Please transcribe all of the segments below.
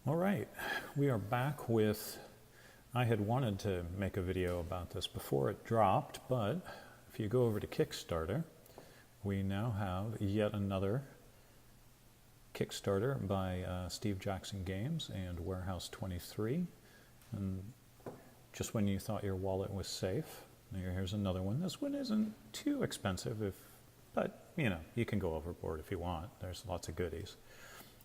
All right, we are back with, I had wanted to make a video about this before it dropped, but if you go over to Kickstarter, we now have yet another Kickstarter by Steve Jackson Games and Warehouse 23. And just when you thought your wallet was safe, here's another one. This one isn't too expensive, but you know, you can go overboard if you want. There's lots of goodies.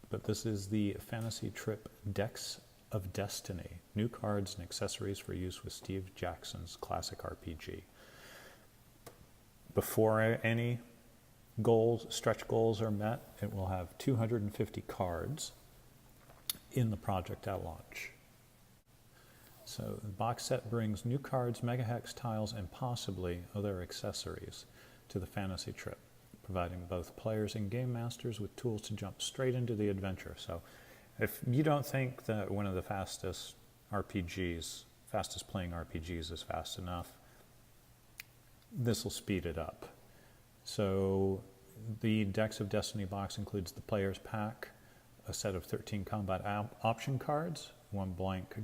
But this is the Fantasy Trip Decks of Destiny. New cards and accessories for use with Steve Jackson's classic RPG. Before any stretch goals are met, it will have 250 cards in the project at launch. So the box set brings new cards, mega hex tiles, and possibly other accessories to the fantasy trip, providing both players and game masters with tools to jump straight into the adventure. So if you don't think that one of the fastest playing RPGs is fast enough, this will speed it up. So the Decks of Destiny box includes the player's pack, a set of 13 combat option cards, one blank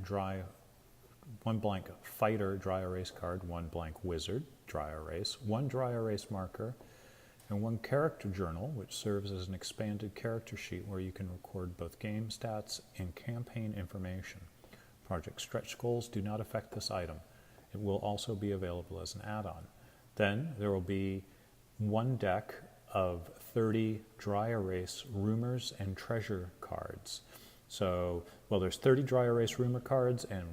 fighter dry erase card, one blank wizard dry erase, one dry erase marker, and one character journal, which serves as an expanded character sheet where you can record both game stats and campaign information. Project stretch goals do not affect this item. It will also be available as an add-on. Then there will be one deck of 30 dry erase rumors and treasure cards. So, well, there's 30 dry erase rumor cards and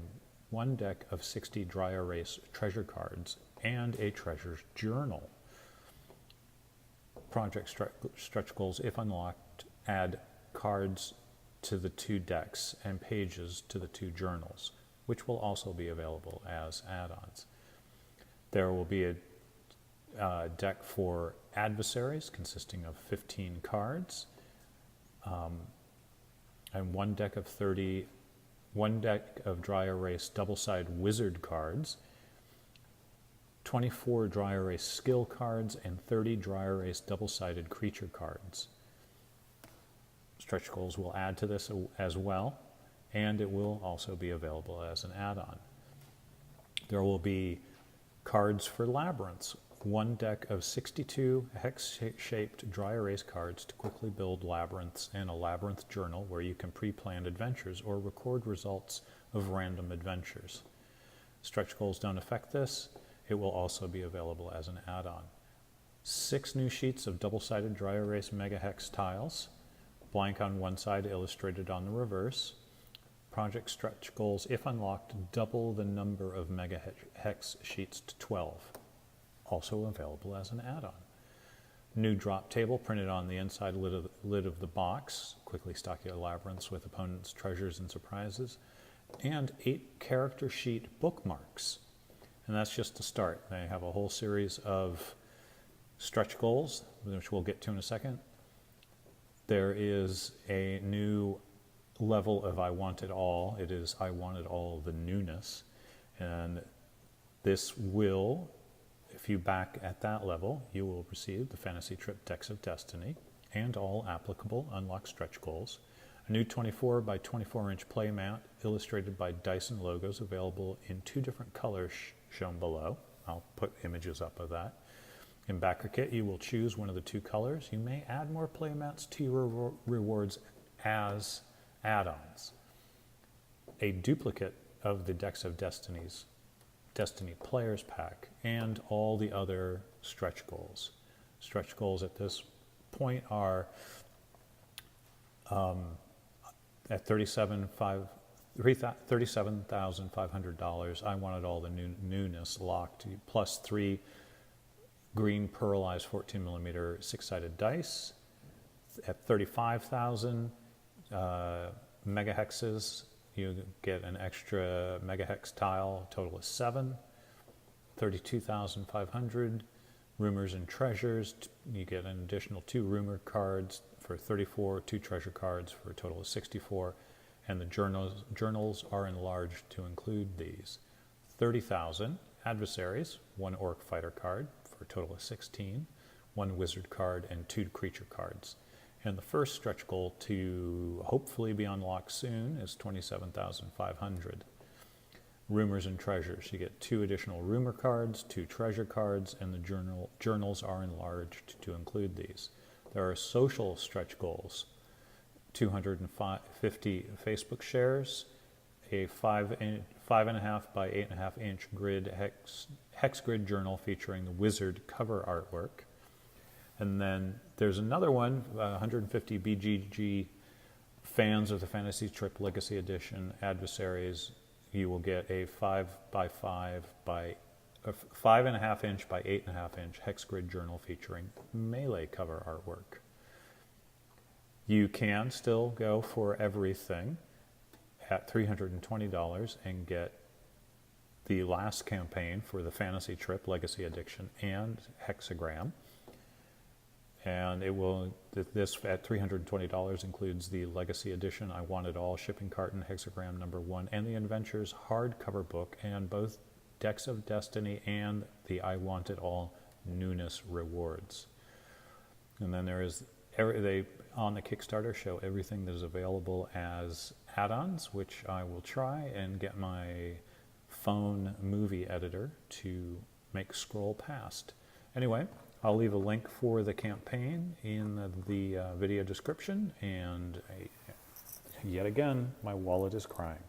one deck of 60 dry erase treasure cards and a treasure journal. Project stretch goals, if unlocked, add cards to the two decks and pages to the two journals, which will also be available as add-ons. There will be a deck for adversaries consisting of 15 cards, and one deck of dry erase double-sided wizard cards, 24 dry erase skill cards, and 30 dry erase double-sided creature cards. Stretch goals will add to this as well, and it will also be available as an add-on. There will be cards for labyrinths, one deck of 62 hex-shaped dry erase cards to quickly build labyrinths, and a labyrinth journal where you can pre-plan adventures or record results of random adventures. Stretch goals don't affect this. It will also be available as an add-on. 6 new sheets of double-sided dry erase mega hex tiles, blank on one side, illustrated on the reverse. Project stretch goals, if unlocked, double the number of mega hex sheets to 12. Also available as an add-on. New drop table printed on the inside lid of the box, quickly stock your labyrinths with opponents' treasures and surprises, and 8 character sheet bookmarks. And that's just the start. They have a whole series of stretch goals, which we'll get to in a second. There is a new level of I Want It All. It is I Want It All, the newness. And this will, if you back at that level, you will receive the Fantasy Trip Decks of Destiny and all applicable unlocked stretch goals. A new 24 by 24 inch play mat illustrated by Dyson logos, available in 2 different colors shown below. I'll put images up of that. In backer kit, you will choose one of the 2 colors. You may add more play mats to your rewards as add-ons. A duplicate of the Decks of Destiny Players Pack, and all the other stretch goals. Stretch goals at this point are at $37,500. I wanted all the newness locked, plus 3 green pearlized 14mm 6-sided dice. At 35,000 mega hexes, you get an extra mega hex tile, total of 7. 32,500 rumors and treasures, you get an additional 2 rumor cards for 34, 2 treasure cards for a total of 64, and the journals are enlarged to include these. 30,000 adversaries, 1 orc fighter card for a total of 16, 1 wizard card, and 2 creature cards. And the first stretch goal to hopefully be unlocked soon is 27,500. Rumors and treasures. You get 2 additional rumor cards, 2 treasure cards, and the journals are enlarged to include these. There are social stretch goals. 250 Facebook shares, a 5.5 by 8.5 inch grid hex grid journal featuring the wizard cover artwork. And then there's another one, 150 BGG fans of the Fantasy Trip Legacy Edition adversaries. You will get a 5.5 by 5.5 inch by 8.5 inch hex grid journal featuring melee cover artwork. You can still go for everything at $320 and get the last campaign for the Fantasy Trip Legacy Edition and Hexagram. And it will, this at $320 includes the Legacy Edition, I Want It All, Shipping Carton, Hexagram #1, and the Adventures hardcover book, and both Decks of Destiny and the I Want It All Newness rewards. And then there is, they on the Kickstarter show everything that is available as add-ons, which I will try and get my phone movie editor to make scroll past. Anyway, I'll leave a link for the campaign in the video description, and yet again, my wallet is crying.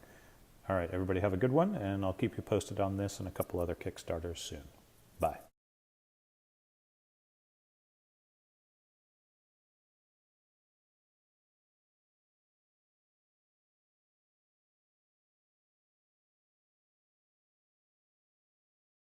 All right, everybody have a good one, and I'll keep you posted on this and a couple other Kickstarters soon. Bye.